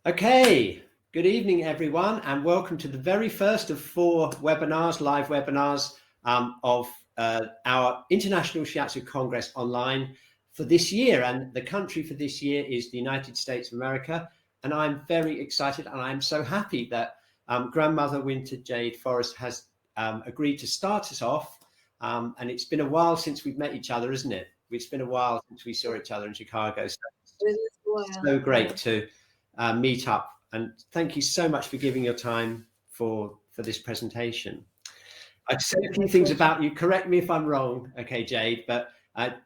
Okay, good evening, everyone, and welcome to the very first of 4 webinars, live webinars of our International Shiatsu Congress online for this year. And the country for this year is the United States of America. And I'm very excited and I'm so happy that Grandmother Winter Jade Forrest has agreed to start us off. And it's been a while since we've met each other, isn't it? It's been a while since we saw each other in Chicago. So great to meet up, and thank you so much for giving your time for this presentation. I'd say a few things about you. Correct me if I'm wrong, okay, Jade, but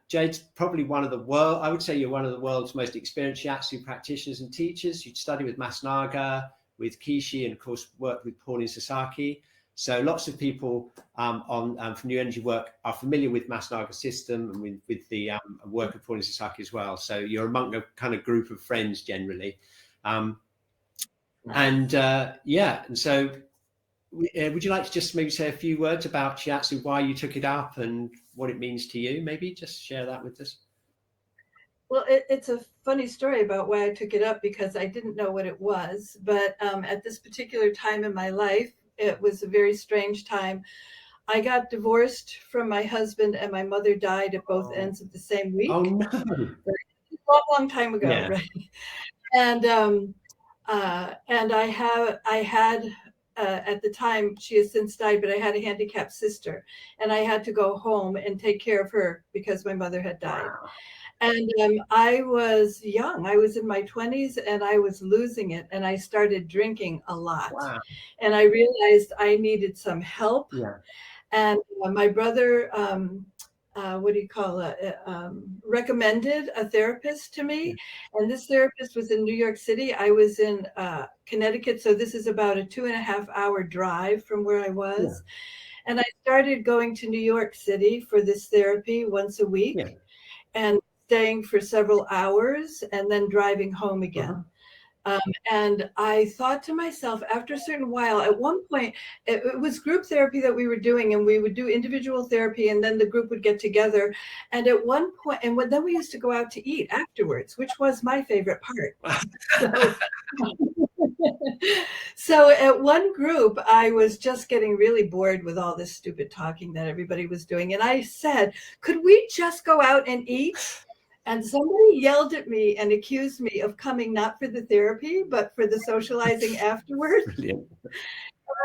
Jade's probably I would say you're one of the world's most experienced Shiatsu practitioners and teachers. You study with Masunaga, with Kishi, and of course worked with Pauline Sasaki. So lots of people from New Energy Work are familiar with Masunaga system and with the work of Pauline Sasaki as well. So you're among a kind of group of friends generally. And so would you like to just maybe say a few words about Shiatsu, why you took it up and what it means to you? Maybe just share that with us. Well, it's a funny story about why I took it up, because I didn't know what it was. But at this particular time in my life, it was a very strange time. I got divorced from my husband, and my mother died at both ends of the same week. Oh, no. A long time ago, yeah. Right? And I had at the time, she has since died, but I had a handicapped sister, and I had to go home and take care of her because my mother had died. Wow. And I was young. I was in my 20s, and I was losing it. And I started drinking a lot. Wow. And I realized I needed some help. Yeah. And my brother, recommended a therapist to me. Yeah. And this therapist was in New York City. I was in Connecticut. So this is about a 2.5-hour drive from where I was. Yeah. And I started going to New York City for this therapy once a week. Yeah. And staying for several hours and then driving home again. And I thought to myself, after a certain while, at one point, it was group therapy that we were doing, and we would do individual therapy, and then the group would get together. And at one point, then we used to go out to eat afterwards, which was my favorite part. So at one group, I was just getting really bored with all this stupid talking that everybody was doing. And I said, could we just go out and eat? And somebody yelled at me and accused me of coming not for the therapy, but for the socializing afterwards. Brilliant.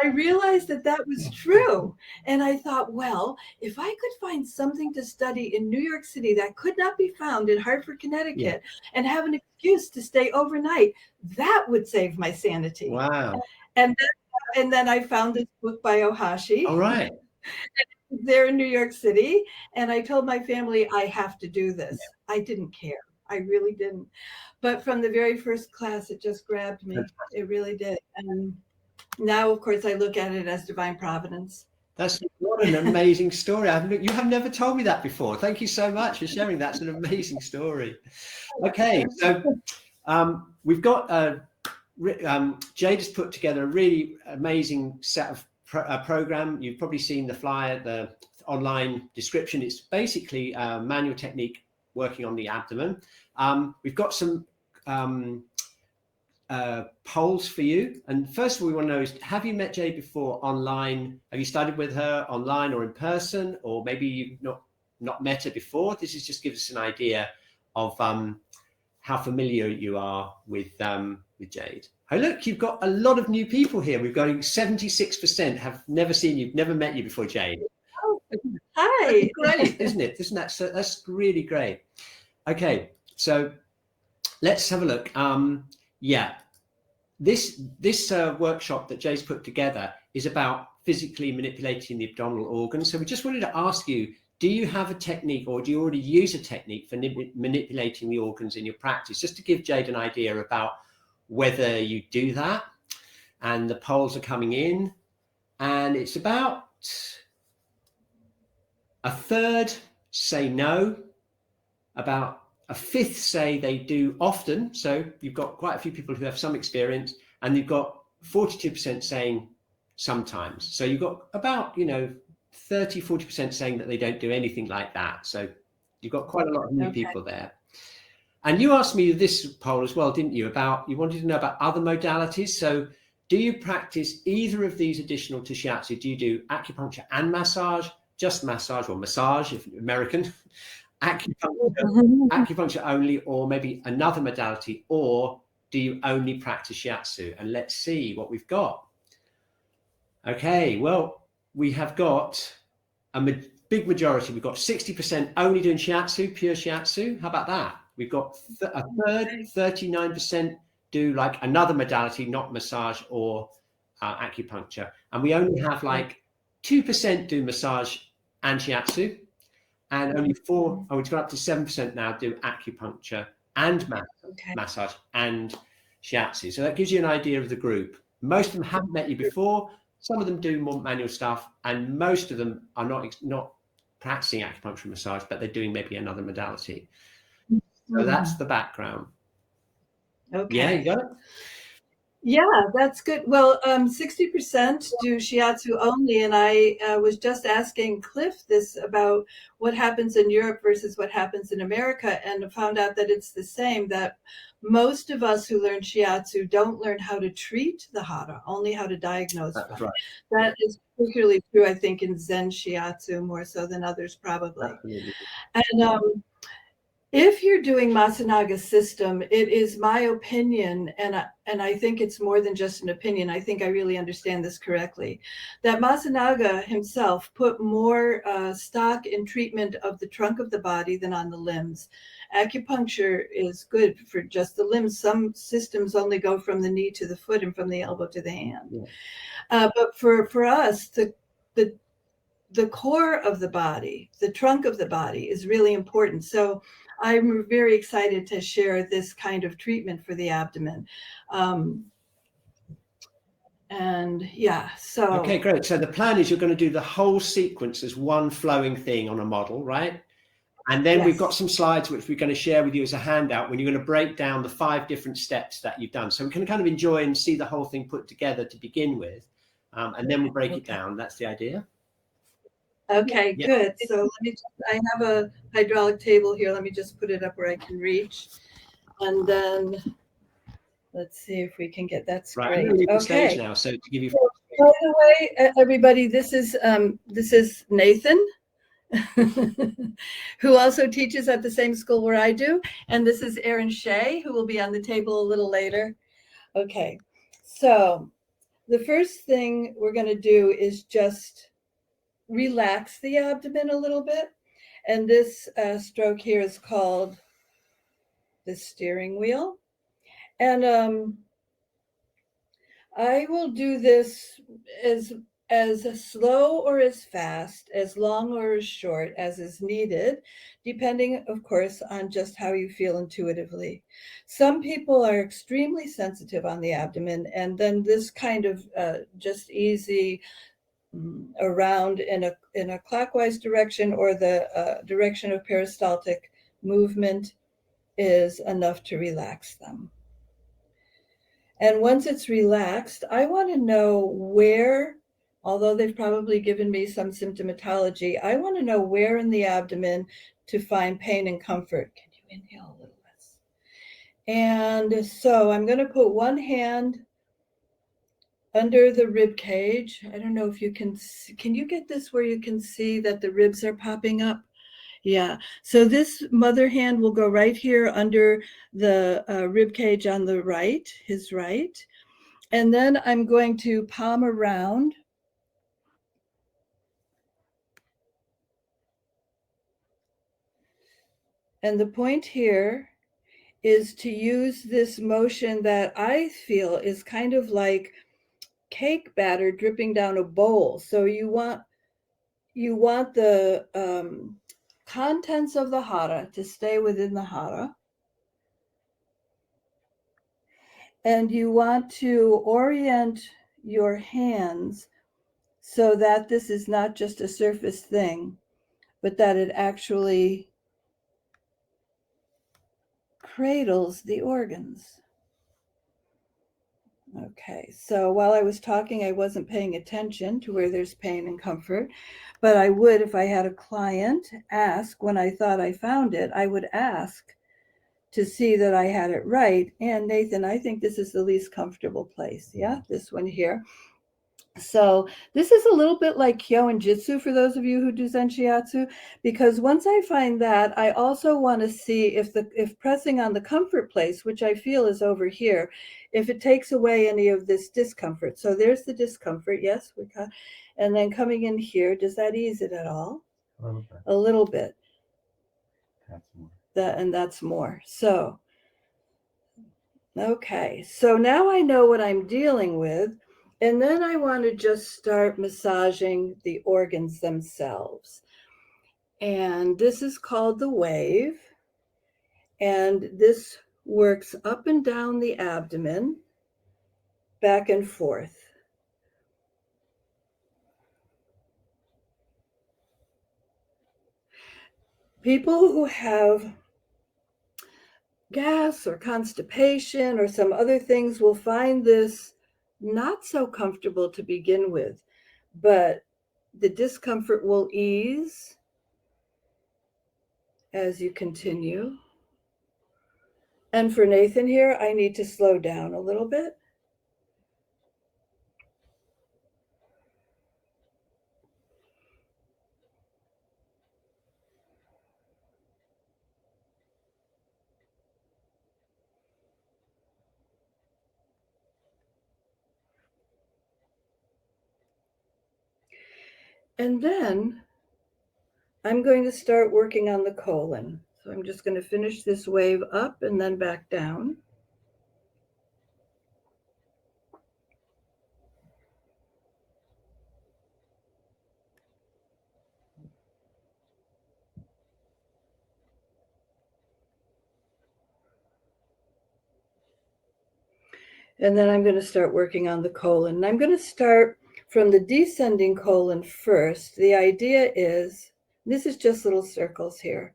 I realized that was true. And I thought, well, if I could find something to study in New York City that could not be found in Hartford, Connecticut, and have an excuse to stay overnight, that would save my sanity. Wow. And then I found this book by Ohashi. All right. There in New York City, and I told my family, I have to do this. Yeah. I didn't care. I really didn't. But from the very first class, it just grabbed me. It really did. And now, of course, I look at it as divine providence. What an amazing story. You have never told me that before. Thank you so much for sharing. That's an amazing story. Okay, so we've got Jade has put together a really amazing set of program. You've probably seen the flyer, the online description. It's basically a manual technique working on the abdomen. We've got some polls for you. And first of all, we want to know is, have you met Jade before online? Have you studied with her online or in person? Or maybe you've not met her before? This is just gives us an idea of how familiar you are with Jade. Oh, look, you've got a lot of new people here. We've got 76% have never seen you, never met you before, Jade. Oh, hi. That's great, isn't it? Isn't that so? That's really great. Okay, so let's have a look. This workshop that Jade's put together is about physically manipulating the abdominal organs. So we just wanted to ask you, do you have a technique, or do you already use a technique for manipulating the organs in your practice? Just to give Jade an idea about whether you do that. And the polls are coming in, and it's about a third say no, about a fifth say they do often. So you've got quite a few people who have some experience, and you've got 42% saying sometimes. So you've got about 30-40% saying that they don't do anything like that. So you've got quite a lot of new people there. And you asked me this poll as well, didn't you? You wanted to know about other modalities. So do you practice either of these additional to shiatsu? Do you do acupuncture and massage, just massage, or massage if you're American, acupuncture only, or maybe another modality, or do you only practice shiatsu? And let's see what we've got. Okay, well, we have got a big majority. We've got 60% only doing shiatsu, pure shiatsu. How about that? We've got a third, 39% do like another modality, not massage or acupuncture. And we only have like 2% do massage and shiatsu. And only we've gone up to 7% now do acupuncture and massage and shiatsu. So that gives you an idea of the group. Most of them haven't met you before. Some of them do more manual stuff, and most of them are not practicing acupuncture and massage, but they're doing maybe another modality. So that's the background. Okay. Yeah, you got it? Yeah, that's good. Well, 60% do shiatsu only, and I was just asking Cliff this about what happens in Europe versus what happens in America, and found out that it's the same, that most of us who learn shiatsu don't learn how to treat the hara, only how to diagnose That's them. right. That is particularly true, I think, in Zen shiatsu more so than others probably. Absolutely. And if you're doing Matsunaga system, it is my opinion, and I think it's more than just an opinion, I think I really understand this correctly, that Matsunaga himself put more stock in treatment of the trunk of the body than on the limbs. Acupuncture is good for just the limbs. Some systems only go from the knee to the foot and from the elbow to the hand. Yeah. But for us, the core of the body, the trunk of the body is really important. So I'm very excited to share this kind of treatment for the abdomen. And yeah, so. Okay, great. So the plan is you're going to do the whole sequence as one flowing thing on a model, right? And then we've got some slides which we're going to share with you as a handout when you're going to break down the 5 different steps that you've done. So we can kind of enjoy and see the whole thing put together to begin with. And then we'll break it down. That's the idea. Okay, good. So I have a hydraulic table here. Let me just put it up where I can reach. And then let's see if we can get that straight. Right, I'm going to stage now. So to give you. By the way, everybody, this is Nathan, who also teaches at the same school where I do. And this is Erin Shea, who will be on the table a little later. Okay, so the first thing we're going to do is just relax the abdomen a little bit. And this stroke here is called the steering wheel. And I will do this as slow or as fast, as long or as short as is needed, depending, of course, on just how you feel intuitively. Some people are extremely sensitive on the abdomen, and then this kind of just easy around in a clockwise direction or the direction of peristaltic movement is enough to relax them. And once it's relaxed, I want to know where, although they've probably given me some symptomatology, I want to know where in the abdomen to find pain and comfort. Can you inhale a little less? And so I'm going to put one hand under the rib cage. I don't know if you can you get this where you can see that the ribs are popping up? Yeah. So this mother hand will go right here under the rib cage on the right, his right. And then I'm going to palm around. And the point here is to use this motion that I feel is kind of like cake batter dripping down a bowl. So you want the contents of the hara to stay within the hara. And you want to orient your hands so that this is not just a surface thing, but that it actually cradles the organs. Okay, so while I was talking, I wasn't paying attention to where there's pain and comfort, but I would, if I had a client ask when I thought I found it, I would ask to see that I had it right. And Nathan, I think this is the least comfortable place. Yeah, this one here. So this is a little bit like Kyo Jitsu for those of you who do Zen Shiatsu, because once I find that, I also want to see if pressing on the comfort place, which I feel is over here, if it takes away any of this discomfort. So there's the discomfort. Yes, we got, and then coming in here, does that ease it at all? A little bit. A little bit. That's more. That's more. So, okay. So now I know what I'm dealing with. And then I want to just start massaging the organs themselves. And this is called the wave. And this works up and down the abdomen, back and forth. People who have gas or constipation or some other things will find this not so comfortable to begin with, but the discomfort will ease as you continue. And for Nathan here, I need to slow down a little bit. And then I'm going to start working on the colon. So I'm just going to finish this wave up and then back down. And then I'm going to start working on the colon. And I'm going to start from the descending colon first. The idea is, this is just little circles here.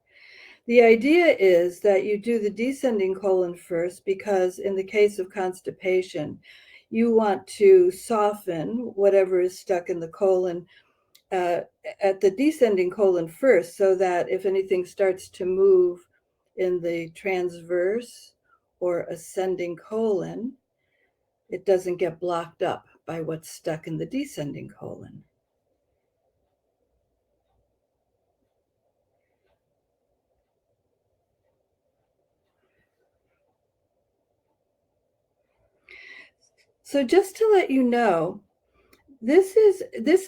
The idea is that you do the descending colon first because in the case of constipation, you want to soften whatever is stuck in the colon at the descending colon first, so that if anything starts to move in the transverse or ascending colon, it doesn't get blocked up by what's stuck in the descending colon. So just to let you know, this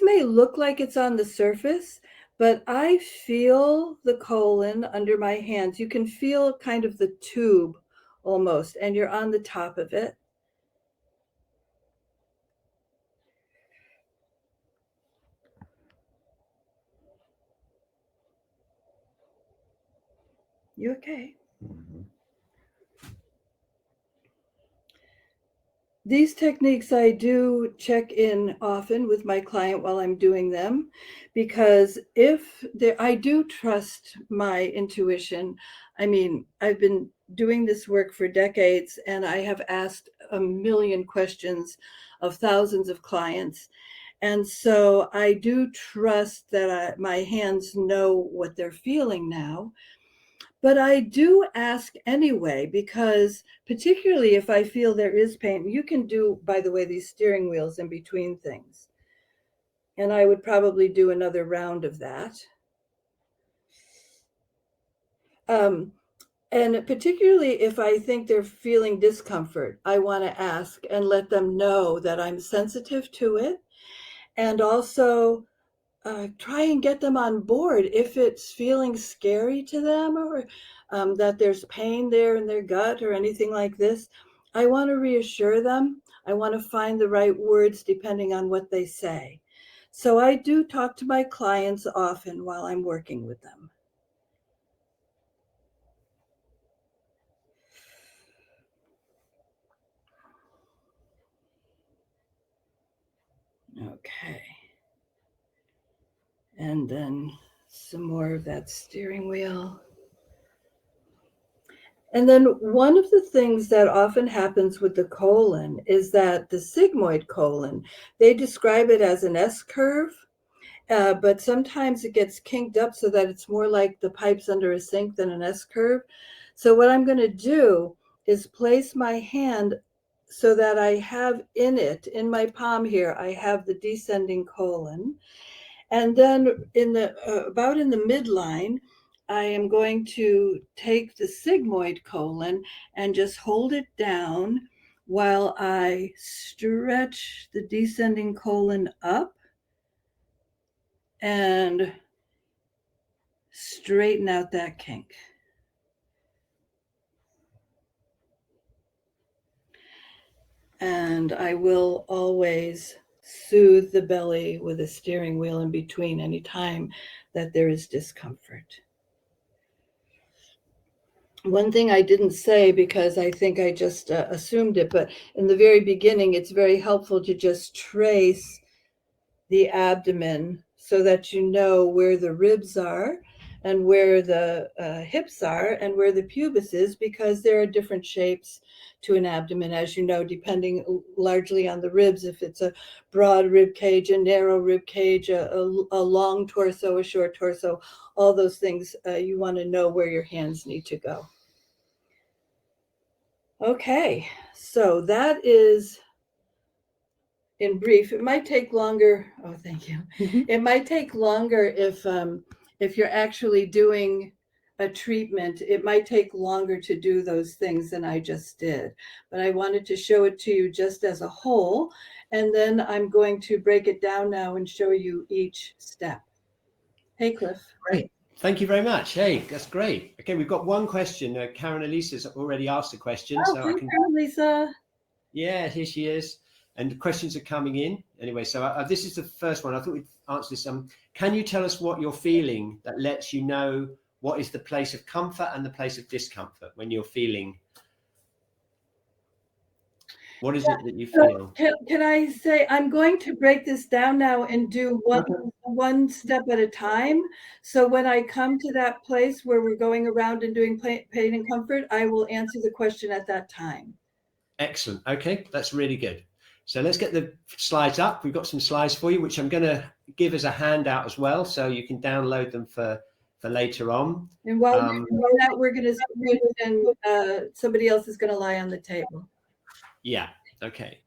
may look like it's on the surface, but I feel the colon under my hands. You can feel kind of the tube almost, and you're on the top of it. You okay? Mm-hmm. These techniques I do check in often with my client while I'm doing them, because I do trust my intuition. I mean, I've been doing this work for decades and I have asked a million questions of thousands of clients. And so I do trust that my hands know what they're feeling now. But I do ask anyway, because particularly if I feel there is pain, you can do, by the way, these steering wheels in between things. And I would probably do another round of that. And particularly if I think they're feeling discomfort, I want to ask and let them know that I'm sensitive to it. And also try and get them on board if it's feeling scary to them, or that there's pain there in their gut or anything like this. I want to reassure them. I want to find the right words depending on what they say. So I do talk to my clients often while I'm working with them. Okay. And then some more of that steering wheel. And then one of the things that often happens with the colon is that the sigmoid colon, they describe it as an S curve, but sometimes it gets kinked up so that it's more like the pipes under a sink than an S curve. So what I'm going to do is place my hand so that I have in it, in my palm here, I have the descending colon. And then in the about in the midline, I am going to take the sigmoid colon and just hold it down while I stretch the descending colon up and straighten out that kink. And I will always soothe the belly with a steering wheel in between any time that there is discomfort. One thing I didn't say, because I think I just assumed it, but in the very beginning, it's very helpful to just trace the abdomen so that you know where the ribs are and where the hips are and where the pubis is, because there are different shapes to an abdomen, as you know, depending largely on the ribs. If it's a broad rib cage, a narrow rib cage, a long torso, a short torso, all those things, you want to know where your hands need to go. Okay, so that is in brief. It might take longer. Oh, thank you. It might take longer if you're actually doing a treatment. It might take longer to do those things than I just did. But I wanted to show it to you just as a whole. And then I'm going to break it down now and show you each step. Hey, Cliff. Great. Thank you very much. Hey, that's great. Okay, we've got one question. Karen Elisa's already asked a question. Oh, so hi, Karen, Lisa. Yeah, here she is. And the questions are coming in. Anyway, so this is the first one. I thought we'd answer this. Can you tell us what you're feeling that lets you know what is the place of comfort and the place of discomfort when you're feeling? What is it that you feel? Can I say, I'm going to break this down now and do one step at a time. So when I come to that place where we're going around and doing pain and comfort, I will answer the question at that time. Excellent. Okay, that's really good. So let's get the slides up. We've got some slides for you, which I'm going to give as a handout as well, so you can download them for later on. And while we're going to screen and somebody else is going to lie on the table. Yeah. Okay.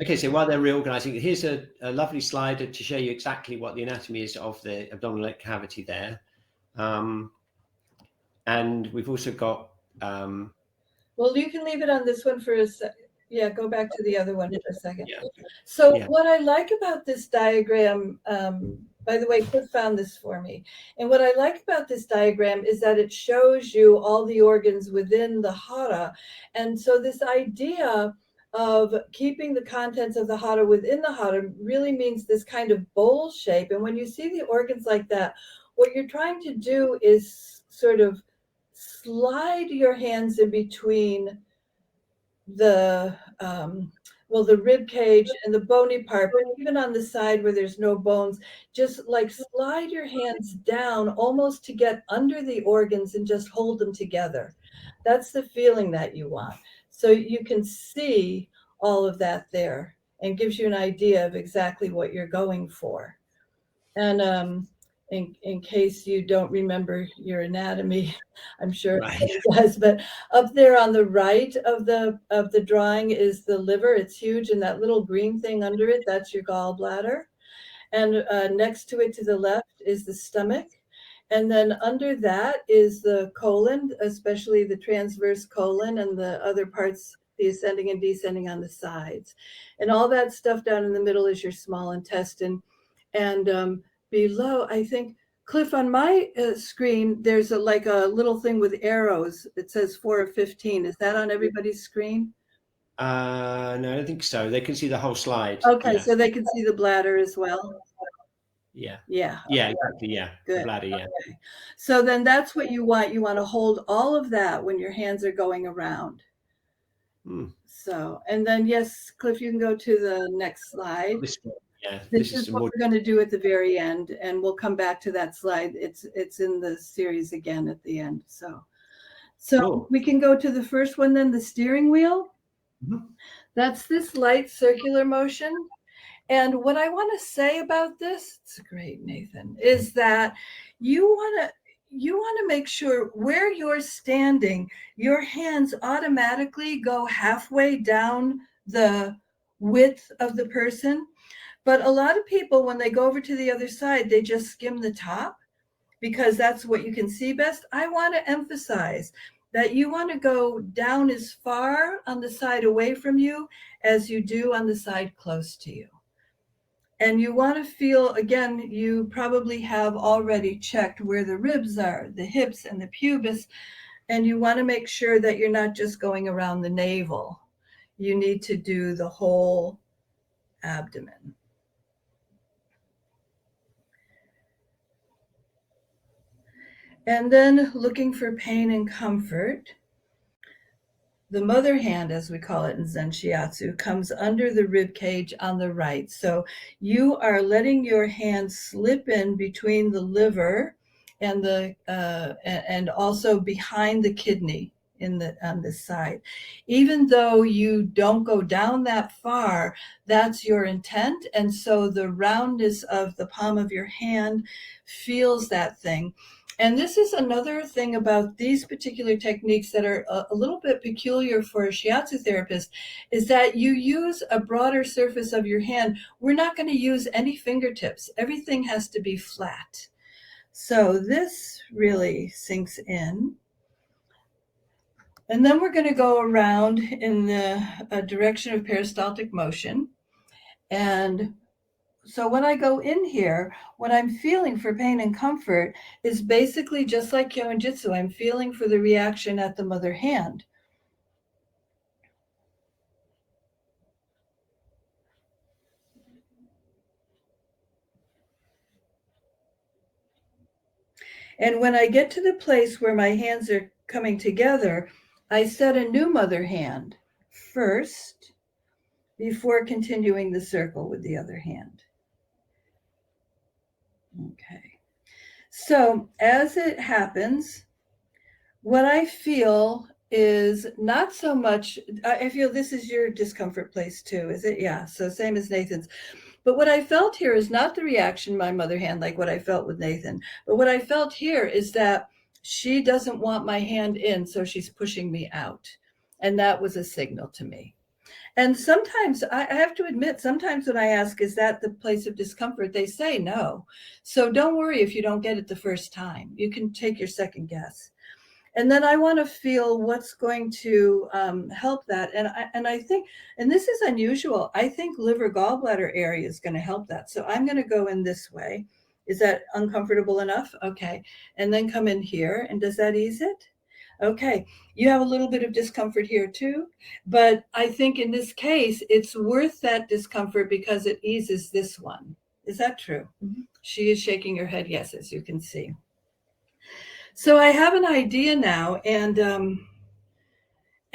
Okay, so while they're reorganizing, here's a lovely slide to show you exactly what the anatomy is of the abdominal cavity there. And we've also got... well, you can leave it on this one for a second. Yeah, go back to the other one in a second. Yeah. So what I like about this diagram, by the way, Cliff found this for me. And what I like about this diagram is that it shows you all the organs within the hara. And so this idea of keeping the contents of the hara within the hara really means this kind of bowl shape. And when you see the organs like that, what you're trying to do is sort of slide your hands in between the the rib cage and the bony part, but even on the side where there's no bones, just like slide your hands down almost to get under the organs and just hold them together. That's the feeling that you want. So you can see all of that there and gives you an idea of exactly what you're going for. And in case you don't remember your anatomy, I'm sure it does, but up there on the right of the drawing is the liver. It's huge, and that little green thing under it, that's your gallbladder. And next to it to the left is the stomach. And then under that is the colon, especially the transverse colon and the other parts, the ascending and descending on the sides. And all that stuff down in the middle is your small intestine. And below, I think, Cliff, on my screen, there's a little thing with arrows. It says 4 of 15. Is that on everybody's screen? No, I don't think so. They can see the whole slide. Okay, so they can see the bladder as well. Yeah. Yeah. Yeah, exactly. Yeah. Good. The bladder, yeah. Okay. So then that's what you want. You want to hold all of that when your hands are going around. So, and then, yes, Cliff, you can go to the next slide. This is what we're going to do at the very end, and we'll come back to that slide. It's in the series again at the end. So cool. We can go to the first one then, the steering wheel. That's this light circular motion. And what I want to say about this, it's great, Nathan, is that you want to make sure where you're standing, your hands automatically go halfway down the width of the person. But a lot of people, when they go over to the other side, they just skim the top because that's what you can see best. I want to emphasize that you want to go down as far on the side away from you as you do on the side close to you. And you want to feel, again, you probably have already checked where the ribs are, the hips and the pubis, and you want to make sure that you're not just going around the navel. You need to do the whole abdomen. And then looking for pain and comfort. The mother hand, as we call it in Zen Shiatsu, comes under the rib cage on the right. So you are letting your hand slip in between the liver and and also behind the kidney on this side. Even though you don't go down that far, that's your intent. And so the roundness of the palm of your hand feels that thing. And this is another thing about these particular techniques that are a little bit peculiar for a shiatsu therapist, is that you use a broader surface of your hand. We're not going to use any fingertips. Everything has to be flat. So this really sinks in. And then we're going to go around in the direction of peristaltic motion. And so when I go in here, what I'm feeling for pain and comfort is basically just like Kyoen Jitsu. I'm feeling for the reaction at the mother hand. And when I get to the place where my hands are coming together, I set a new mother hand first before continuing the circle with the other hand. Okay. So as it happens, what I feel is not so much, I feel this is your discomfort place too, is it? Yeah, so same as Nathan's. But what I felt here is not the reaction, my mother hand, like what I felt with Nathan. But what I felt here is that she doesn't want my hand in, so she's pushing me out. And that was a signal to me. And sometimes, I have to admit, sometimes when I ask, is that the place of discomfort, they say no. So don't worry if you don't get it the first time. You can take your second guess. And then I want to feel what's going to help that. And I think, and this is unusual, I think liver gallbladder area is going to help that. So I'm going to go in this way. Is that uncomfortable enough? Okay. And then come in here. And does that ease it? Okay. You have a little bit of discomfort here too. But I think in this case, it's worth that discomfort because it eases this one. Is that true? Mm-hmm. She is shaking her head yes, as you can see. So I have an idea now, and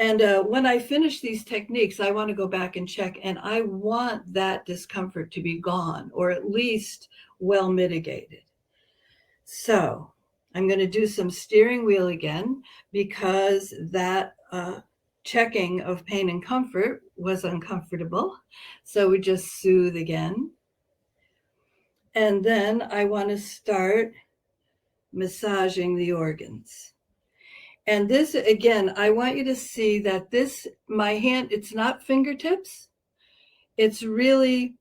when I finish these techniques, I want to go back and check, and I want that discomfort to be gone, or at least well mitigated. So I'm going to do some steering wheel again, because that checking of pain and comfort was uncomfortable. So we just soothe again. And then I want to start massaging the organs. And this, again, I want you to see that this, my hand, it's not fingertips. It's really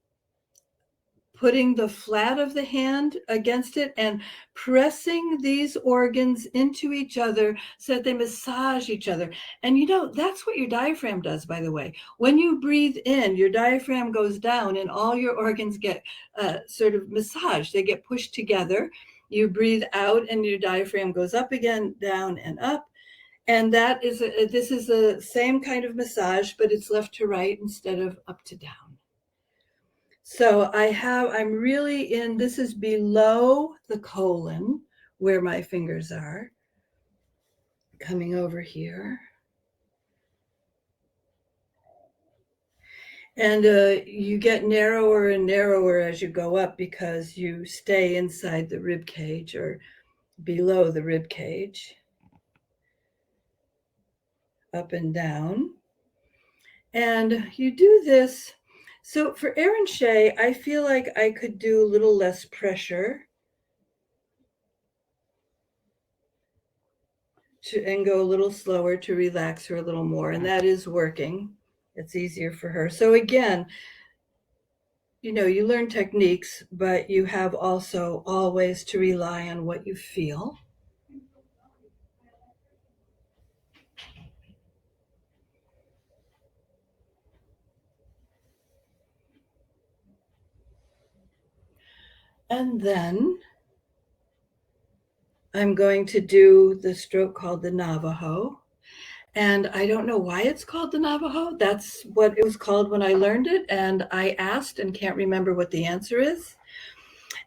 putting the flat of the hand against it and pressing these organs into each other so that they massage each other. And you know, that's what your diaphragm does, by the way. When you breathe in, your diaphragm goes down and all your organs get sort of massaged. They get pushed together. You breathe out and your diaphragm goes up again, down and up. And that is, this is the same kind of massage, but it's left to right instead of up to down. So I'm really in, this is below the colon where my fingers are. Coming over here. And you get narrower and narrower as you go up because you stay inside the rib cage or below the rib cage. Up and down. And you do this. So for Aaron Shea, I feel like I could do a little less pressure and go a little slower to relax her a little more. And that is working. It's easier for her. So again, you know, you learn techniques, but you have also always to rely on what you feel. And then I'm going to do the stroke called the Navajo. And I don't know why it's called the Navajo. That's what it was called when I learned it. And I asked and can't remember what the answer is.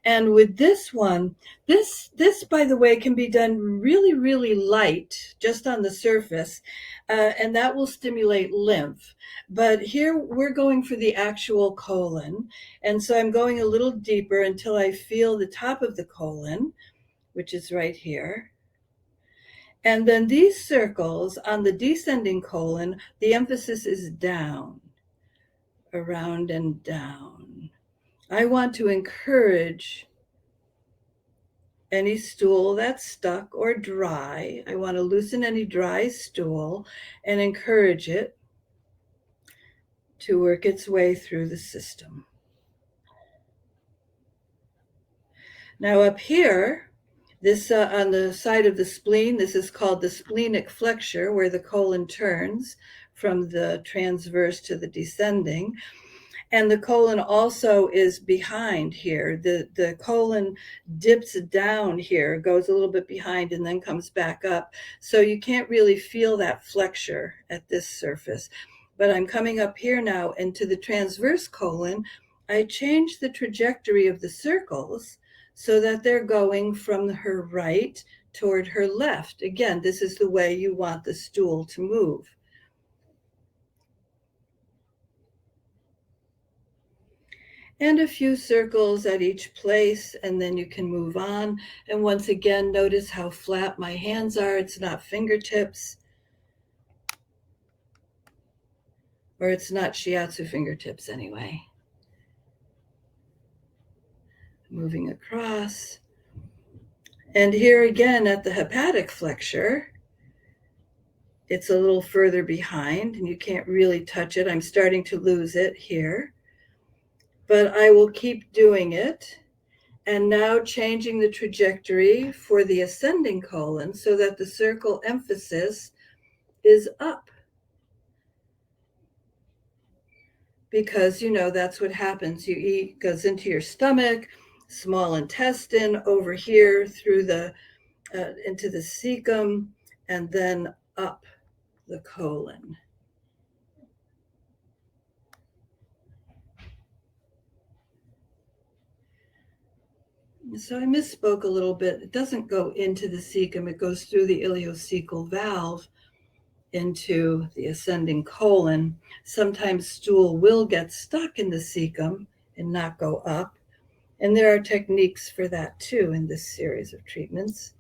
And with this one, this by the way, can be done really, really light, just on the surface, and that will stimulate lymph. But here we're going for the actual colon. And so I'm going a little deeper until I feel the top of the colon, which is right here. And then these circles on the descending colon, the emphasis is down, around and down. I want to encourage any stool that's stuck or dry. I want to loosen any dry stool and encourage it to work its way through the system. Now up here, this on the side of the spleen, this is called the splenic flexure, where the colon turns from the transverse to the descending. And the colon also is behind here. The colon dips down here, goes a little bit behind, and then comes back up. So you can't really feel that flexure at this surface. But I'm coming up here now into the transverse colon. I change the trajectory of the circles so that they're going from her right toward her left. Again, this is the way you want the stool to move. And a few circles at each place, and then you can move on. And once again, notice how flat my hands are. It's not fingertips, or it's not shiatsu fingertips anyway. Moving across. And here again at the hepatic flexure, it's a little further behind, and you can't really touch it. I'm starting to lose it here, but I will keep doing it. And now changing the trajectory for the ascending colon so that the circle emphasis is up. Because, you know, that's what happens. You eat, goes into your stomach, small intestine, over here through the, into the cecum, and then up the colon. So I misspoke a little bit. It doesn't go into the cecum. It goes through the ileocecal valve into the ascending colon. Sometimes stool will get stuck in the cecum and not go up. And there are techniques for that too in this series of treatments.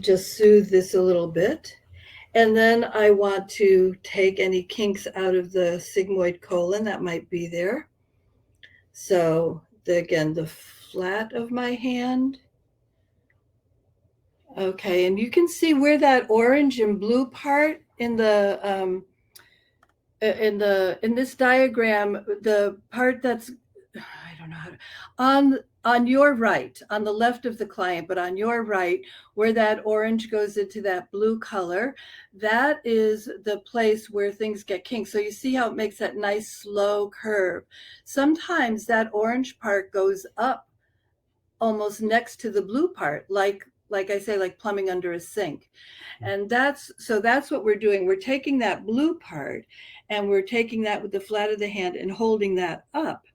Just soothe this a little bit. And then I want to take any kinks out of the sigmoid colon that might be there. So again, the flat of my hand. Okay, and you can see where that orange and blue part in this diagram, the part that's, I don't know how to, on your right, on the left of the client, but on your right, where that orange goes into that blue color, that is the place where things get kinked. So you see how it makes that nice slow curve. Sometimes that orange part goes up almost next to the blue part, like I say, like plumbing under a sink. And that's what we're doing. We're taking that blue part and we're taking that with the flat of the hand and holding that up,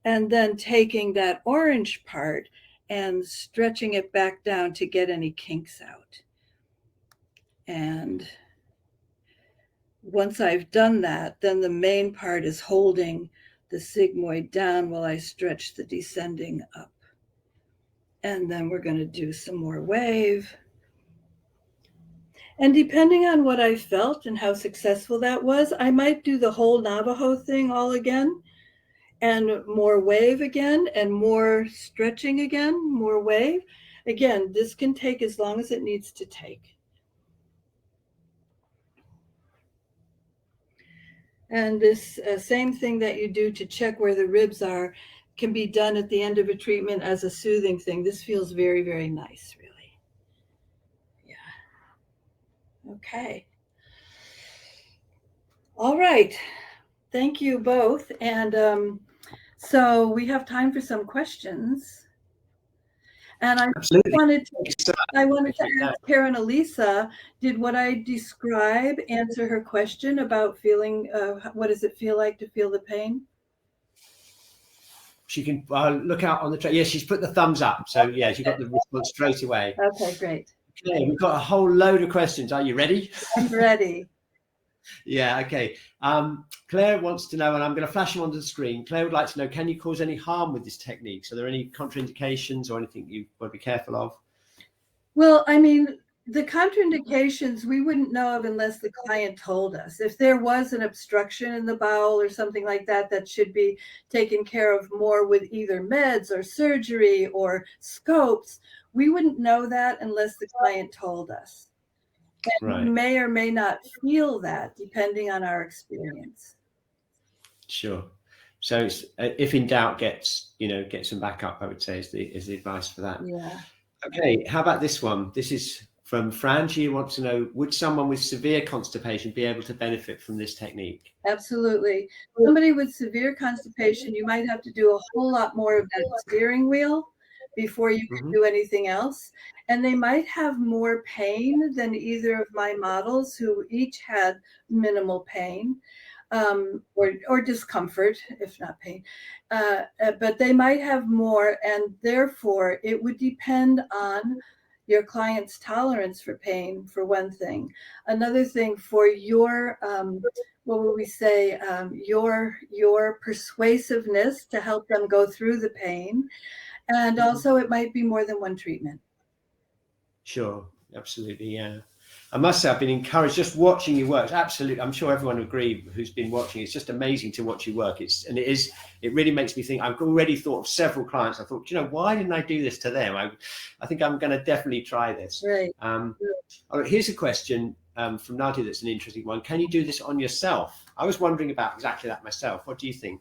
and then taking that orange part and stretching it back down to get any kinks out. And once I've done that, then the main part is holding the sigmoid down while I stretch the descending up. And then we're going to do some more wave. And depending on what I felt and how successful that was, I might do the whole Navajo thing all again, and more wave again, and more stretching again, more wave. Again, this can take as long as it needs to take. And this same thing that you do to check where the ribs are can be done at the end of a treatment as a soothing thing. This feels very, very nice, really. Yeah. Okay. All right. Thank you both. And so we have time for some questions. And I Absolutely. wanted to ask Karen Elisa, did what I describe answer her question about feeling, what does it feel like to feel the pain? She can look out on the track. Yeah, she's put the thumbs up. So yeah, she got the response straight away. Okay, great. Okay, we've got a whole load of questions. Are you ready? I'm ready. Yeah, okay. Claire wants to know, and I'm going to flash them onto the screen. Claire would like to know, can you cause any harm with this technique? So are there any contraindications or anything you want to be careful of? Well, I mean, the contraindications we wouldn't know of unless the client told us. If there was an obstruction in the bowel or something like that, that should be taken care of more with either meds or surgery or scopes, we wouldn't know that unless the client told us. And Right. we may or may not feel that depending on our experience. Sure. So it's, if in doubt, get some backup, I would say is the advice for that. Yeah. Okay, how about this one? This is from Fran. She wants to know, would someone with severe constipation be able to benefit from this technique? Absolutely. Somebody with severe constipation, you might have to do a whole lot more of that steering wheel before you can do anything else. And they might have more pain than either of my models, who each had minimal pain. Or discomfort, if not pain, but they might have more, and therefore it would depend on your client's tolerance for pain, for one thing. Another thing, for your what would we say, your persuasiveness to help them go through the pain, and also it might be more than one treatment. Sure, absolutely, yeah. I must say, I've been encouraged just watching you work. Absolutely, I'm sure everyone will agree who's been watching. It's just amazing to watch you work. It really makes me think. I've already thought of several clients. I thought, why didn't I do this to them? I think I'm going to definitely try this. Right. All right, here's a question from Nadia that's an interesting one. Can you do this on yourself? I was wondering about exactly that myself. What do you think?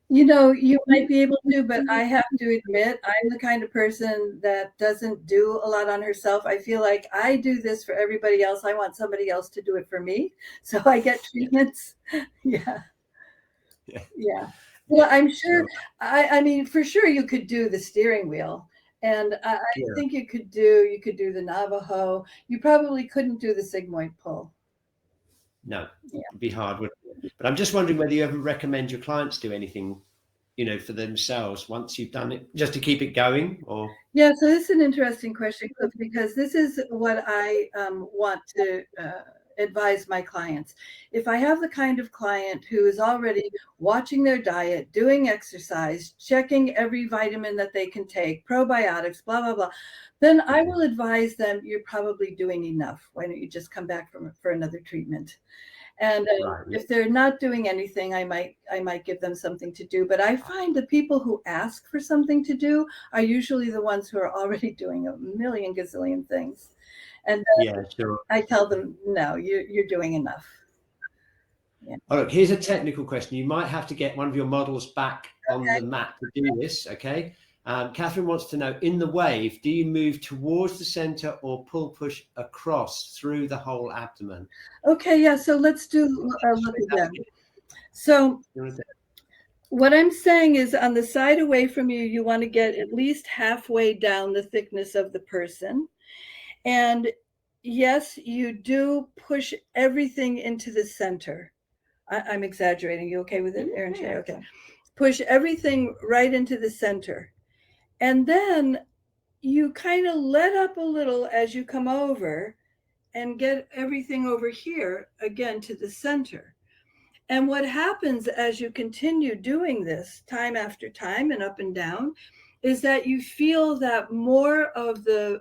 You might be able to, but I have to admit, I'm the kind of person that doesn't do a lot on herself. I feel like I do this for everybody else. I want somebody else to do it for me. So I get treatments. Yeah. Well, I'm sure, I mean, for sure you could do the steering wheel. And I think you could do the Navajo. You probably couldn't do the sigmoid pull. No, it'd be hard, wouldn't it? But I'm just wondering whether you ever recommend your clients do anything, for themselves once you've done it, just to keep it going, or? Yeah, so this is an interesting question, Cliff, because this is what I want to advise my clients. If I have the kind of client who is already watching their diet, doing exercise, checking every vitamin that they can take, probiotics, blah, blah, blah, then I will advise them, you're probably doing enough. Why don't you just come back for another treatment? And if they're not doing anything, I might give them something to do. But I find the people who ask for something to do are usually the ones who are already doing a million gazillion things. And I tell them, no, you're doing enough. Yeah. Oh, look, here's a technical question. You might have to get one of your models back on the mat to do this, okay? Catherine wants to know, in the wave, do you move towards the center or push across through the whole abdomen? Okay, yeah, so let's do a look again. So what I'm saying is, on the side away from you, you want to get at least halfway down the thickness of the person. And yes, you do push everything into the center. I'm exaggerating. You okay with it, Erin? Okay. Push everything right into the center. And then you kind of let up a little as you come over and get everything over here again to the center. And what happens as you continue doing this time after time and up and down is that you feel that more of the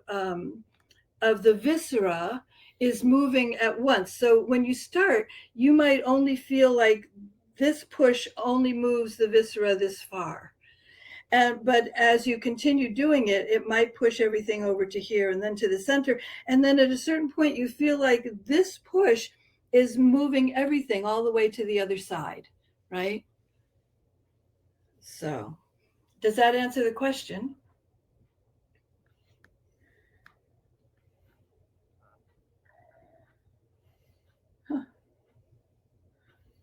viscera is moving at once. So when you start, you might only feel like this push only moves the viscera this far. But as you continue doing it, it might push everything over to here and then to the center. And then at a certain point, you feel like this push is moving everything all the way to the other side, right? So does that answer the question? Huh.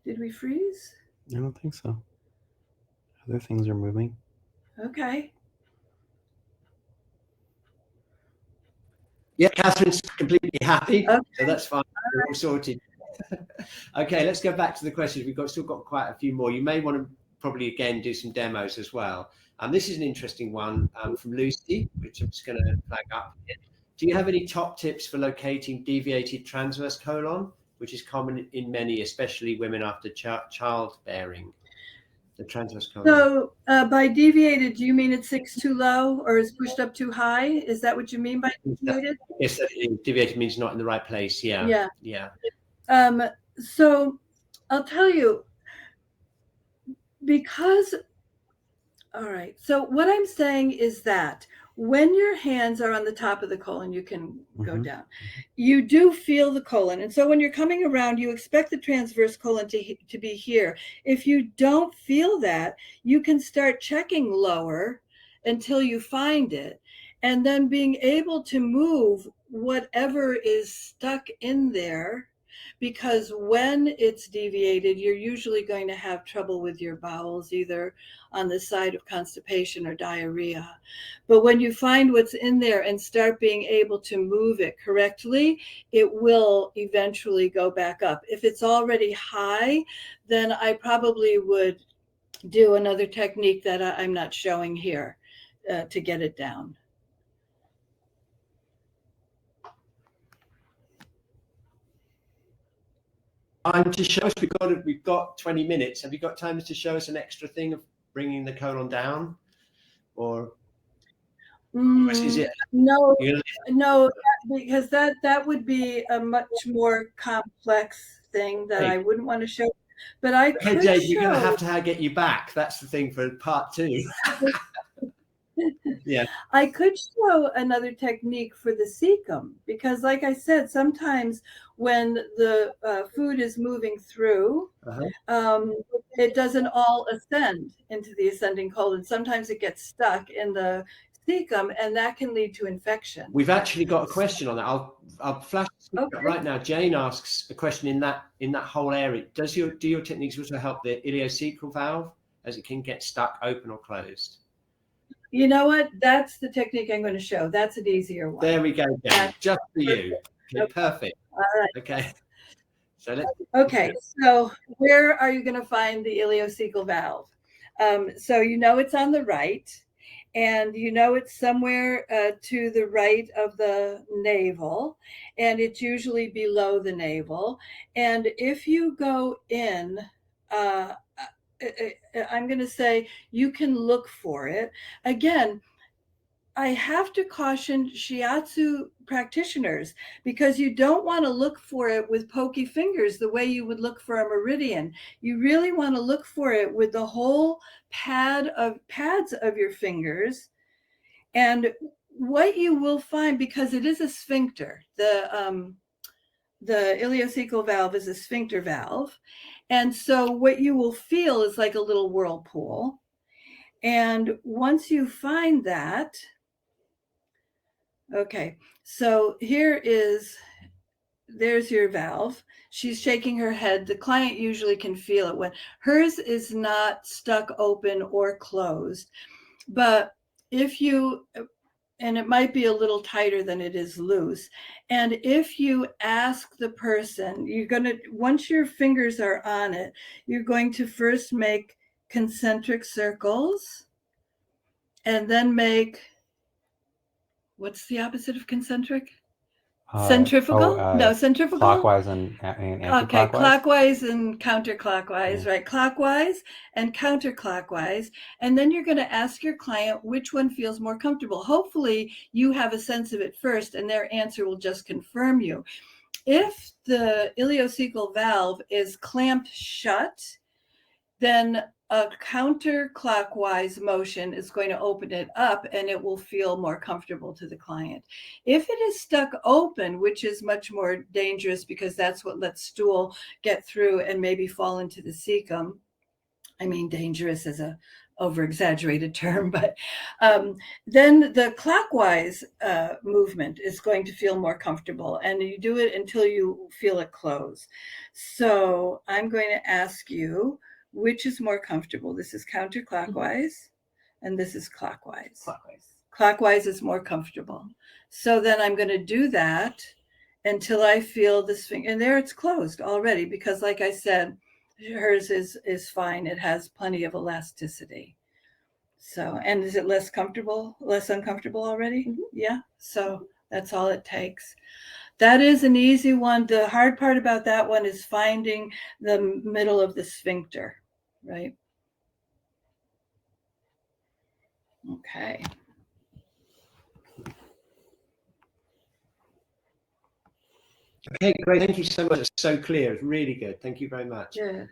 Did we freeze? I don't think so. Other things are moving. Okay. Yeah, Catherine's completely happy, Okay. so that's fine. We're all sorted. Okay, let's go back to the questions. We've still got quite a few more. You may want to probably again do some demos as well. This is an interesting one from Lucy, which I'm just going to flag up here. Do you have any top tips for locating deviated transverse colon, which is common in many, especially women after childbearing? The transverse colon. So by deviated, do you mean it sinks too low or is pushed up too high? Is that what you mean by deviated? Yes, deviated means not in the right place. Yeah. So I'll tell you, because, all right. So what I'm saying is that when your hands are on the top of the colon, you can go down. You do feel the colon. And so when you're coming around, you expect the transverse colon to be here. If you don't feel that, you can start checking lower until you find it. And then being able to move whatever is stuck in there, because when it's deviated, you're usually going to have trouble with your bowels, either on the side of constipation or diarrhea. But when you find what's in there and start being able to move it correctly, it will eventually go back up. If it's already high, then I probably would do another technique that I'm not showing here to get it down. Time to show us. We've got 20 minutes. Have you got time to show us an extra thing of bringing the colon down, or is it? No, because that would be a much more complex thing that I wouldn't want to show. But I could Jade, show. we're going to have to get you back. That's the thing for part 2. Yeah, I could show another technique for the cecum, because like I said, sometimes when the food is moving through, it doesn't all ascend into the ascending colon. Sometimes it gets stuck in the cecum, and that can lead to infection. We've actually got a question on that. I'll flash right now. Jane asks a question in that whole area. Do your techniques also help the ileocecal valve, as it can get stuck open or closed? You know what? That's the technique I'm going to show. That's an easier one. There we go, Jane. Just for you. Okay, perfect. All right. Okay. So so where are you going to find the ileocecal valve? So you know it's on the right, and you know it's somewhere to the right of the navel, and it's usually below the navel. And if you go in, I'm going to say you can look for it. Again, I have to caution shiatsu practitioners, because you don't want to look for it with pokey fingers the way you would look for a meridian. You really want to look for it with the whole pads of your fingers. And what you will find, because it is a sphincter, the ileocecal valve is a sphincter valve. And so what you will feel is like a little whirlpool. And once you find that, okay, so there's your valve. She's shaking her head. The client usually can feel it when hers is not stuck open or closed. But and it might be a little tighter than it is loose. And if you ask the person, once your fingers are on it, you're going to first make concentric circles, and then make, what's the opposite of concentric? Centrifugal? No, centrifugal. Clockwise and anti-clockwise. Okay, clockwise and counterclockwise, right? Clockwise and counterclockwise. And then you're going to ask your client which one feels more comfortable. Hopefully you have a sense of it first, and their answer will just confirm you. if the ileocecal valve is clamped shut, then a counterclockwise motion is going to open it up and it will feel more comfortable to the client. If it is stuck open, which is much more dangerous because that's what lets stool get through and maybe fall into the cecum. I mean, dangerous is a over-exaggerated term, but then the clockwise movement is going to feel more comfortable, and you do it until you feel it close. So I'm going to ask you, which is more comfortable? This is counterclockwise, and this is clockwise. Clockwise is more comfortable. So then I'm going to do that until I feel this thing, and there it's closed already, because like I said, hers is fine. It has plenty of elasticity. So, and is it less uncomfortable already? Mm-hmm. Yeah. So that's all it takes. That is an easy one. The hard part about that one is finding the middle of the sphincter, right? Okay. Okay, great. Thank you so much. It's so clear. It's really good. Thank you very much. Yeah.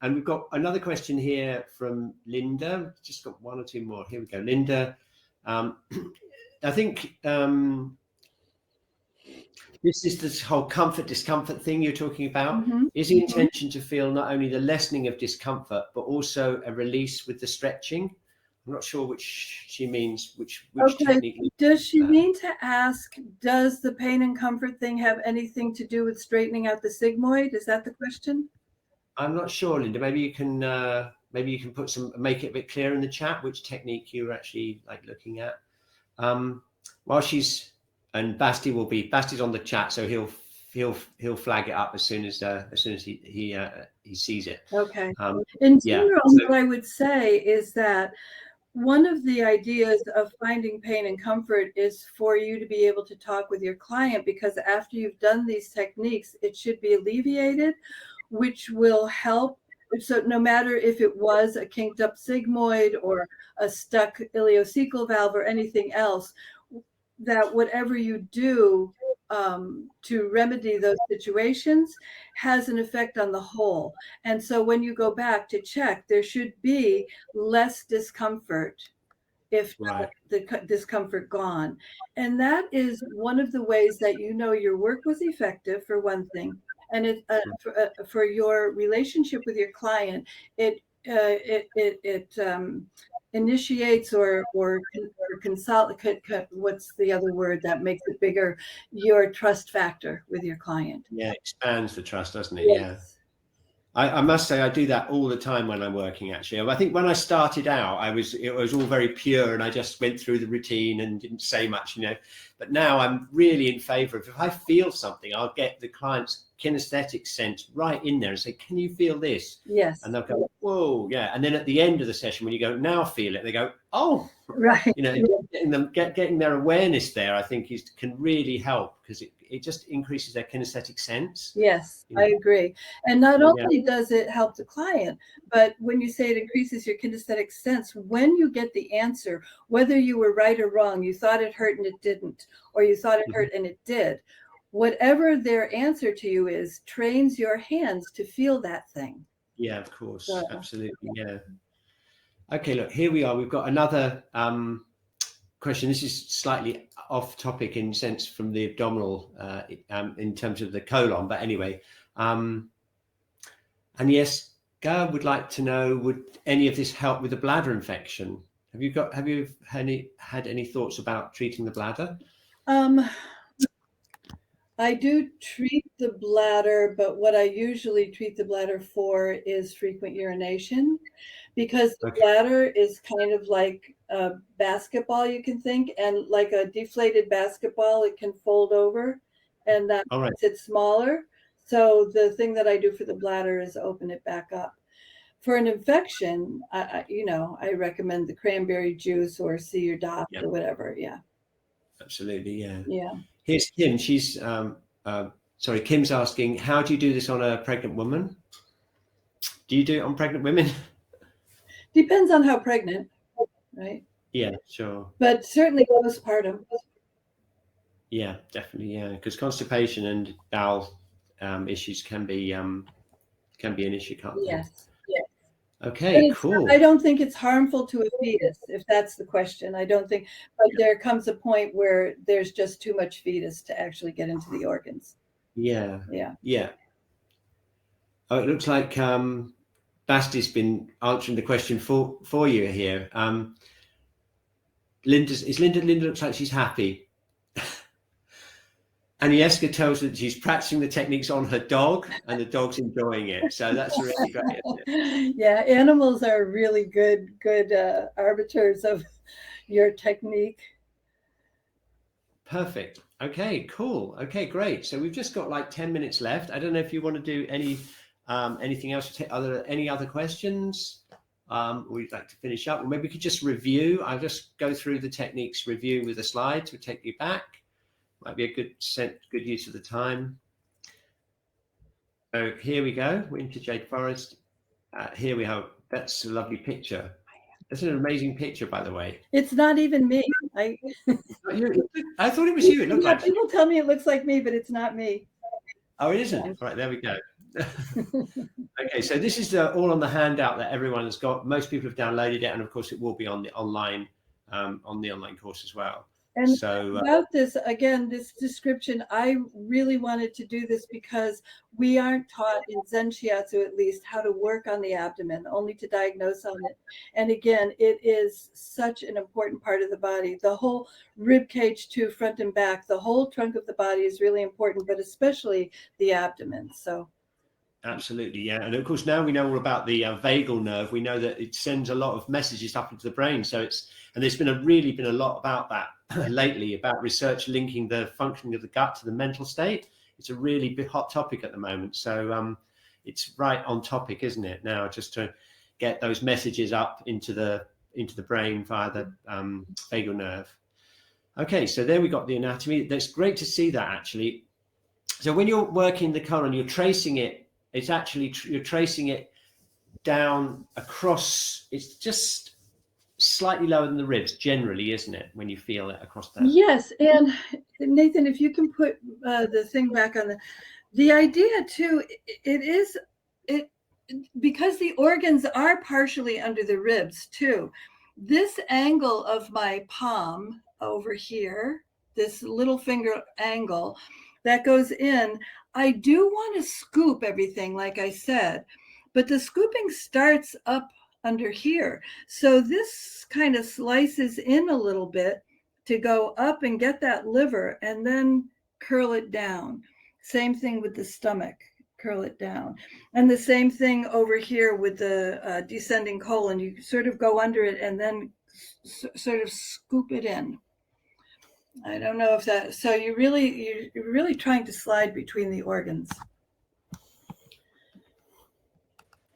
And we've got another question here from Linda. Just got one or two more. Here we go. Linda, I think this is this whole comfort discomfort thing you're talking about. Mm-hmm. Is the intention to feel not only the lessening of discomfort, but also a release with the stretching? I'm not sure which she means, which okay. Technique. Does she mean to ask, does the pain and comfort thing have anything to do with straightening out the sigmoid? Is that the question? I'm not sure, Linda. Maybe you can make it a bit clearer in the chat which technique you're actually looking at. While she's, and Basti's on the chat, so he'll flag it up as soon as he sees it. Okay. In general, what I would say is that one of the ideas of finding pain and comfort is for you to be able to talk with your client, because after you've done these techniques, it should be alleviated, which will help. So no matter if it was a kinked up sigmoid or a stuck ileocecal valve or anything else, that whatever you do to remedy those situations has an effect on the whole. And so when you go back to check, there should be less discomfort, if not the discomfort gone. And that is one of the ways that you know your work was effective, for one thing. And it for your relationship with your client, it initiates or consolidate, what's the other word that makes it bigger, your trust factor with your client. Yeah, expands the trust, doesn't it? Yes. Yeah. I must say I do that all the time when I'm working, actually. I think when I started out, it was all very pure and I just went through the routine and didn't say much, but now I'm really in favor of, if I feel something, I'll get the client's kinesthetic sense right in there and say, can you feel this? Yes. And they'll go, whoa, yeah. And then at the end of the session, when you go, now feel it, they go, oh, right. Getting their awareness there, I think can really help, because it just increases their kinesthetic sense. Yes, I agree. And not only does it help the client, but when you say it increases your kinesthetic sense, when you get the answer, whether you were right or wrong, you thought it hurt and it didn't, or you thought it hurt and it did, whatever their answer to you is, trains your hands to feel that thing. Yeah, of course. So. Absolutely. Yeah. Okay, look, here we are. We've got another question. This is slightly off topic in sense from the abdominal in terms of the colon, but anyway. And yes, Gail would like to know, would any of this help with the bladder infection? Have you had any thoughts about treating the bladder? I do treat the bladder, but what I usually treat the bladder for is frequent urination, because the bladder is kind of like a basketball, you can think, and like a deflated basketball, it can fold over, and that makes it smaller. So the thing that I do for the bladder is open it back up. For an infection, I recommend the cranberry juice or see your doctor or whatever. Yeah. Absolutely. Yeah. Yeah. Here's Kim. She's Kim's asking, how do you do this on a pregnant woman? Do you do it on pregnant women? Depends on how pregnant, right? Yeah, sure. But certainly postpartum. Yeah, definitely. Yeah, because constipation and bowel issues can be an issue, can't they? Yes. Yes. Okay, I cool. don't think it's harmful to a fetus, if that's the question. I don't think, but there comes a point where there's just too much fetus to actually get into the organs. Yeah, Yeah. yeah. Oh, it looks like Basti's been answering the question for you here. Linda looks like she's happy. And Jeska tells her that she's practicing the techniques on her dog, and the dog's enjoying it. So that's really great, isn't it? Yeah, animals are really good arbiters of your technique. Perfect. Okay, cool. Okay, great. So we've just got like 10 minutes left. I don't know if you want to do anything else. Any other questions? We'd like to finish up, or maybe we could just review. I'll just go through the techniques review with the slides. We'll take you back. Might be a good use of the time. So here we go. We're into Jade Forest. Here we have. That's a lovely picture. That's an amazing picture, by the way. It's not even me. I thought it was you. It looked like. People tell me it looks like me, but it's not me. Oh, it isn't. All right, there we go. Okay, so this is all on the handout that everyone has got. Most people have downloaded it, and of course, it will be on the online course as well. And so about this, again, this description, I really wanted to do this because we aren't taught in Zen Shiatsu, at least, how to work on the abdomen, only to diagnose on it. And again, it is such an important part of the body. The whole rib cage too, front and back, the whole trunk of the body is really important, but especially the abdomen. So. Absolutely, yeah. And of course, now we know all about the vagal nerve. We know that it sends a lot of messages up into the brain. So and there's really been a lot about that lately, about research linking the functioning of the gut to the mental state. It's a really big hot topic at the moment. So it's right on topic, isn't it? Now, just to get those messages up into the brain via the vagal nerve. Okay, so there we got the anatomy. That's great to see that, actually. So when you're working the colon, you're tracing it. It's actually, you're tracing it down across, it's just slightly lower than the ribs generally, isn't it? When you feel it across there. Yes. And Nathan, if you can put the thing back on the idea too, because the organs are partially under the ribs too. This angle of my palm over here, this little finger angle that goes in, I do want to scoop everything, like I said, but the scooping starts up under here. So this kind of slices in a little bit to go up and get that liver and then curl it down. Same thing with the stomach, curl it down. And the same thing over here with the descending colon. You sort of go under it and then sort of scoop it in. I don't know if that, so you're really trying to slide between the organs.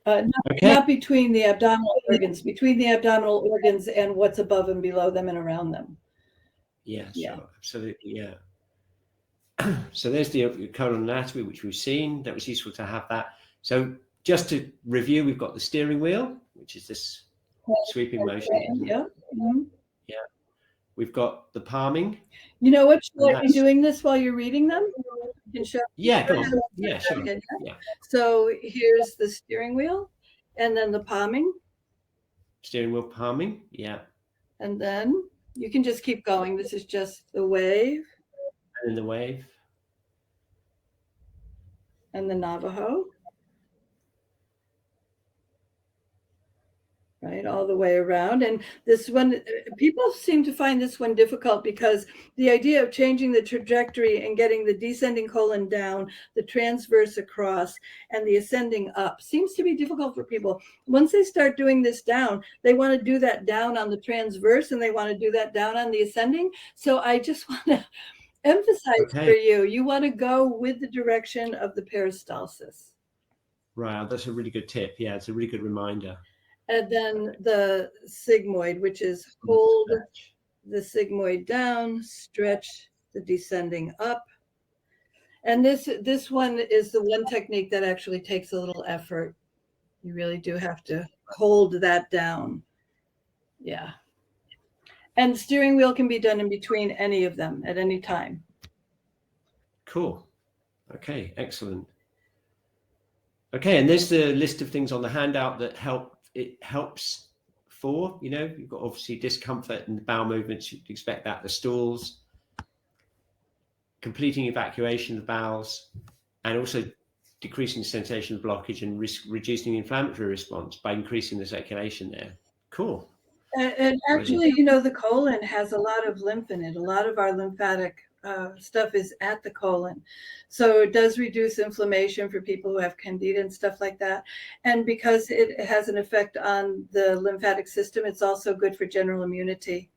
Not between the abdominal organs, between the abdominal organs and what's above and below them and around them. Yeah, sure, absolutely, yeah. So there's the colon anatomy, which we've seen. That was useful to have that. So just to review, we've got the steering wheel, which is this sweeping motion. Yeah. Mm-hmm. Yeah. We've got the palming. You know what? Should I be doing this while you're reading them? You can show. Yeah, go on. Yeah, sure. Yeah. So here's the steering wheel, and then the palming. Steering wheel palming. Yeah. And then you can just keep going. This is just the wave. And then the wave. And the Navajo. Right, all the way around. And this one, people seem to find this one difficult because the idea of changing the trajectory and getting the descending colon down, the transverse across, and the ascending up seems to be difficult for people. Once they start doing this down, they want to do that down on the transverse and they want to do that down on the ascending. So I just want to emphasize for you, you want to go with the direction of the peristalsis. Right, that's a really good tip. Yeah, it's a really good reminder. And then the sigmoid, which is hold the sigmoid down, stretch the descending up. And this one is the one technique that actually takes a little effort. You really do have to hold that down. Yeah. And steering wheel can be done in between any of them at any time. Cool. Okay, excellent. Okay, and there's the list of things on the handout that helps for, you've got obviously discomfort and bowel movements, you'd expect that, the stools, completing evacuation of the bowels, and also decreasing the sensation of blockage and reducing the inflammatory response by increasing the circulation there. Cool. And actually, the colon has a lot of lymph in it. A lot of our lymphatic stuff is at the colon. So it does reduce inflammation for people who have candida and stuff like that. And because it has an effect on the lymphatic system, it's also good for general immunity.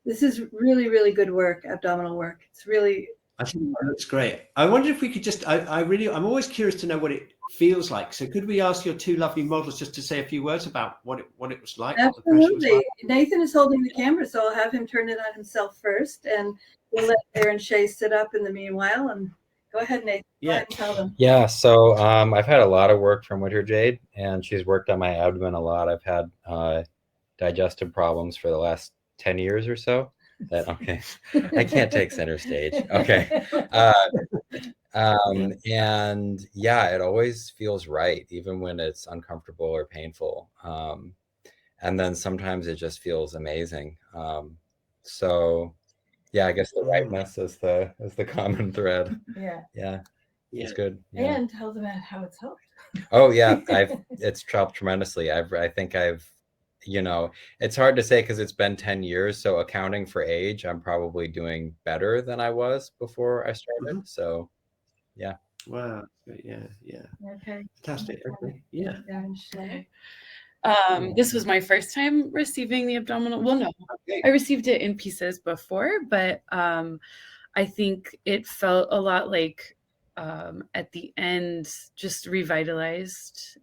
This is really, really good work, abdominal work. It's really... I think that looks great. I wonder if we could just, I'm always curious to know what it feels like. So could we ask your two lovely models just to say a few words about what it was like? Absolutely. Was like? Nathan is holding the camera, so I'll have him turn it on himself first, and we'll let Aaron Shea sit up in the meanwhile. And go ahead, Nathan. Yeah. Go ahead and tell them. Yeah. So I've had a lot of work from Jade, and she's worked on my abdomen a lot. I've had digestive problems for the last 10 years or so. Okay, I can't take center stage. Okay. And yeah, it always feels right, even when it's uncomfortable or painful. And then sometimes it just feels amazing. So yeah, I guess the rightness is the common thread. Yeah. It's good. Yeah. And tell them how it's helped. Oh yeah, it's helped tremendously. I think it's hard to say because it's been 10 years. So accounting for age, I'm probably doing better than I was before I started. Mm-hmm. So yeah. Wow. Yeah. Okay. Fantastic. Okay. Yeah. This was my first time receiving the abdominal. Well, no, I received it in pieces before, but I think it felt a lot like at the end, just revitalized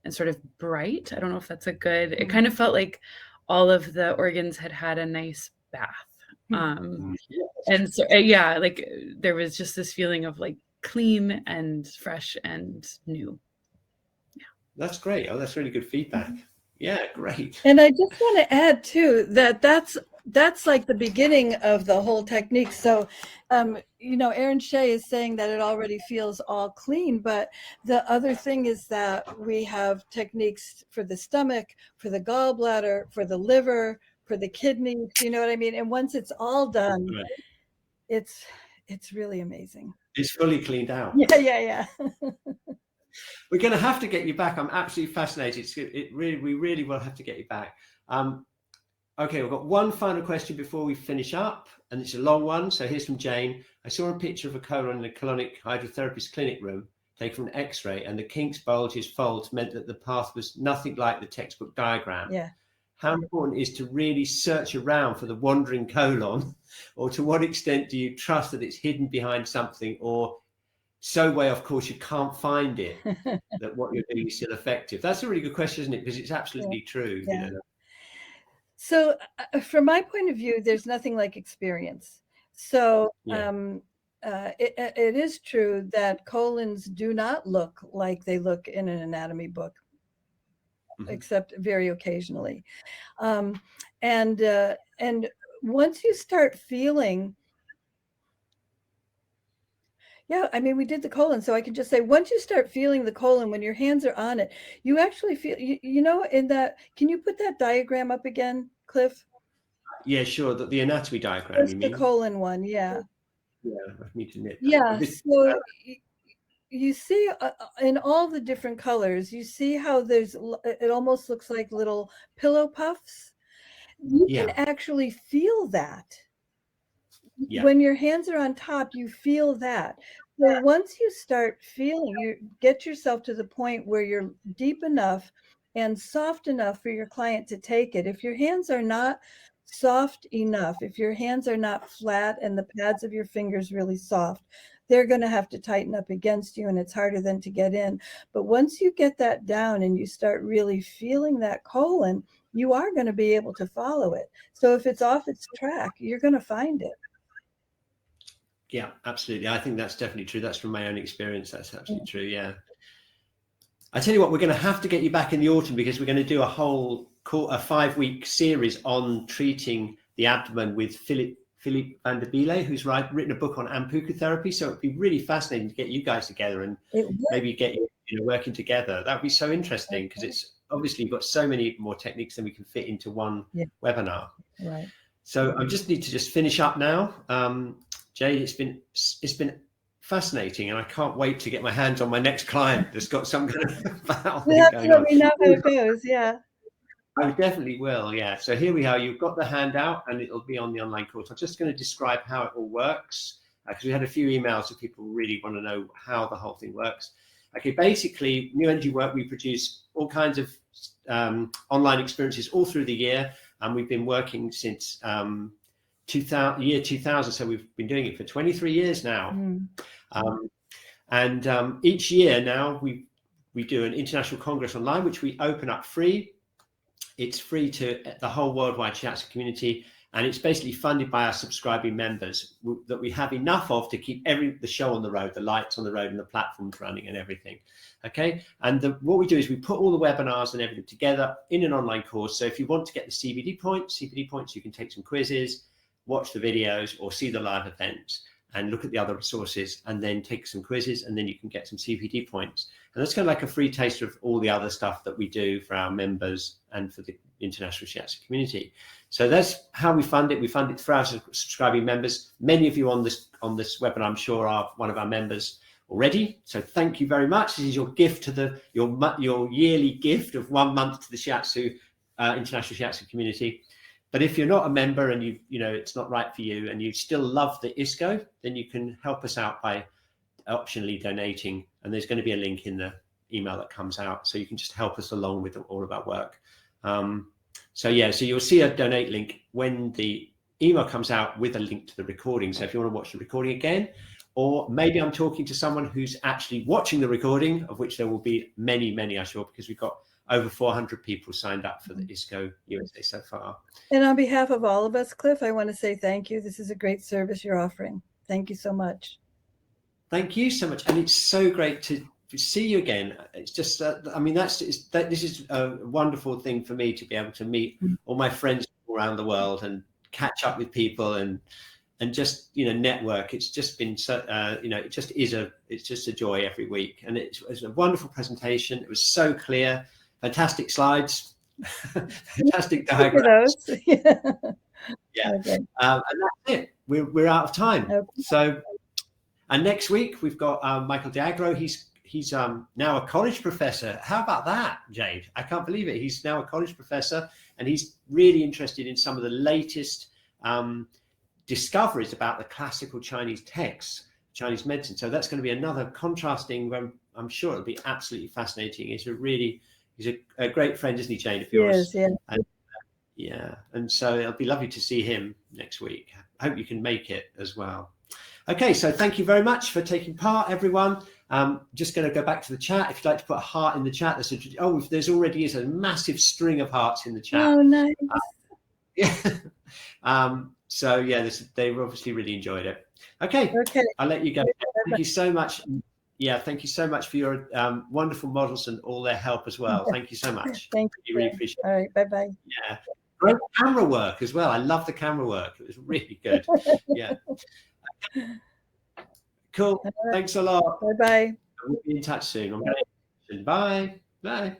and sort of bright. I don't know if that's a good, it kind of felt like all of the organs had a nice bath. And so, yeah, like there was just this feeling of like clean and fresh and new. Yeah. That's great. Oh, that's really good feedback. Yeah, great. And I just want to add too, that's like the beginning of the whole technique. So, Aaron Shea is saying that it already feels all clean, but the other thing is that we have techniques for the stomach, for the gallbladder, for the liver, for the kidneys, you know what I mean? And once it's all done, it's really amazing. It's fully cleaned out. Yeah. We're going to have to get you back. I'm absolutely fascinated. We really will have to get you back. Okay, we've got one final question before we finish up, and it's a long one. So here's from Jane. I saw a picture of a colon in a colonic hydrotherapist clinic room taken from an X-ray, and the kinks, bulges, folds meant that the path was nothing like the textbook diagram. Yeah. How important is to really search around for the wandering colon, or to what extent do you trust that it's hidden behind something, or so way off course you can't find it, that what you're doing is still effective? That's a really good question, isn't it? Because it's absolutely true. Yeah. So from my point of view, there's nothing like experience. So it is true that colons do not look like they look in an anatomy book, except very occasionally. And once you start feeling, we did the colon, so I can just say, once you start feeling the colon, when your hands are on it, you actually feel, in that, can you put that diagram up again, Cliff? Yeah, sure. The anatomy diagram, you mean? The colon one, yeah. Yeah, I need to knit. Yeah, so you see in all the different colors, you see how it almost looks like little pillow puffs. You can actually feel that. Yeah. When your hands are on top, you feel that. So once you start feeling, you get yourself to the point where you're deep enough and soft enough for your client to take it. If your hands are not soft enough, if your hands are not flat and the pads of your fingers really soft, they're going to have to tighten up against you, and it's harder then to get in. But once you get that down and you start really feeling that colon, you are going to be able to follow it. So if it's off its track, you're going to find it. Yeah, absolutely. I think that's definitely true. That's from my own experience. That's absolutely true. Yeah. I tell you what, we're going to have to get you back in the autumn, because we're going to do a 5-week series on treating the abdomen with Philippe van der Biele, who's written a book on Ampuka therapy. So it'd be really fascinating to get you guys together and maybe get you working together. That would be so interesting, because it's obviously got so many more techniques than we can fit into one webinar. Right. So I just need to finish up now. Jade, it's been fascinating, and I can't wait to get my hands on my next client that's got some kind of valve You have to going let on. me know how it goes. Yeah. I definitely will. Yeah. So here we are. You've got the handout, and it'll be on the online course. I'm just going to describe how it all works, because we had a few emails of people who really want to know how the whole thing works. Okay. Basically, New Energy Work, we produce all kinds of online experiences all through the year, and we've been working since 2000. So we've been doing it for 23 years now. Each year now we do an international congress online, which we open up free. It's free to the whole worldwide Shiatsu community, and it's basically funded by our subscribing members that we have enough of to keep the show on the road, the lights on the road, and the platforms running and everything. Okay, and what we do is we put all the webinars and everything together in an online course. So if you want to get the CPD points, you can take some quizzes, watch the videos, or see the live events and look at the other resources, and then take some quizzes, and then you can get some CPD points. And that's kind of like a free taster of all the other stuff that we do for our members and for the international Shiatsu community. So that's how we fund it. We fund it through our subscribing members. Many of you on this webinar, I'm sure, are one of our members already. So thank you very much. This is your gift to your yearly gift of 1 month to the Shiatsu international Shiatsu community. But if you're not a member and you know it's not right for you, and you still love the ISCO, then you can help us out by optionally donating. And there's going to be a link in the email that comes out, so you can just help us along with all of our work. So you'll see a donate link when the email comes out with a link to the recording. So if you want to watch the recording again, or maybe I'm talking to someone who's actually watching the recording, of which there will be many, I'm sure, because we've got over 400 people signed up for the ISCO USA so far. And on behalf of all of us, Cliff, I want to say thank you. This is a great service you're offering. Thank you so much. Thank you so much. And it's so great to see you again. It's just, this is a wonderful thing for me to be able to meet all my friends around the world and catch up with people and just, network. It's just been so, it's just a joy every week. And it's a wonderful presentation. It was so clear. Fantastic slides, fantastic diagrams. Yeah. Okay. And that's it. We're out of time. Okay. So, and next week we've got Michael Diagro. He's now a college professor. How about that, Jade? I can't believe it. He's now a college professor, and he's really interested in some of the latest discoveries about the classical Chinese texts, Chinese medicine. So that's going to be another contrasting. I'm sure it'll be absolutely fascinating. He's a great friend, isn't he, Jane, of yours? Yes, yeah. And so it'll be lovely to see him next week. I hope you can make it as well. Okay, so thank you very much for taking part, everyone. Just going to go back to the chat. If you'd like to put a heart in the chat, there's already a massive string of hearts in the chat. Oh, nice. They've obviously really enjoyed it. Okay, I'll let you go. Thank you so much. Yeah, thank you so much for your wonderful models and all their help as well. Thank you so much. Thank you. Really appreciate it. All right, bye-bye. Yeah. Great camera work as well. I love the camera work. It was really good. Yeah. Cool. Thanks a lot. Bye-bye. We'll be in touch soon. Bye. Bye.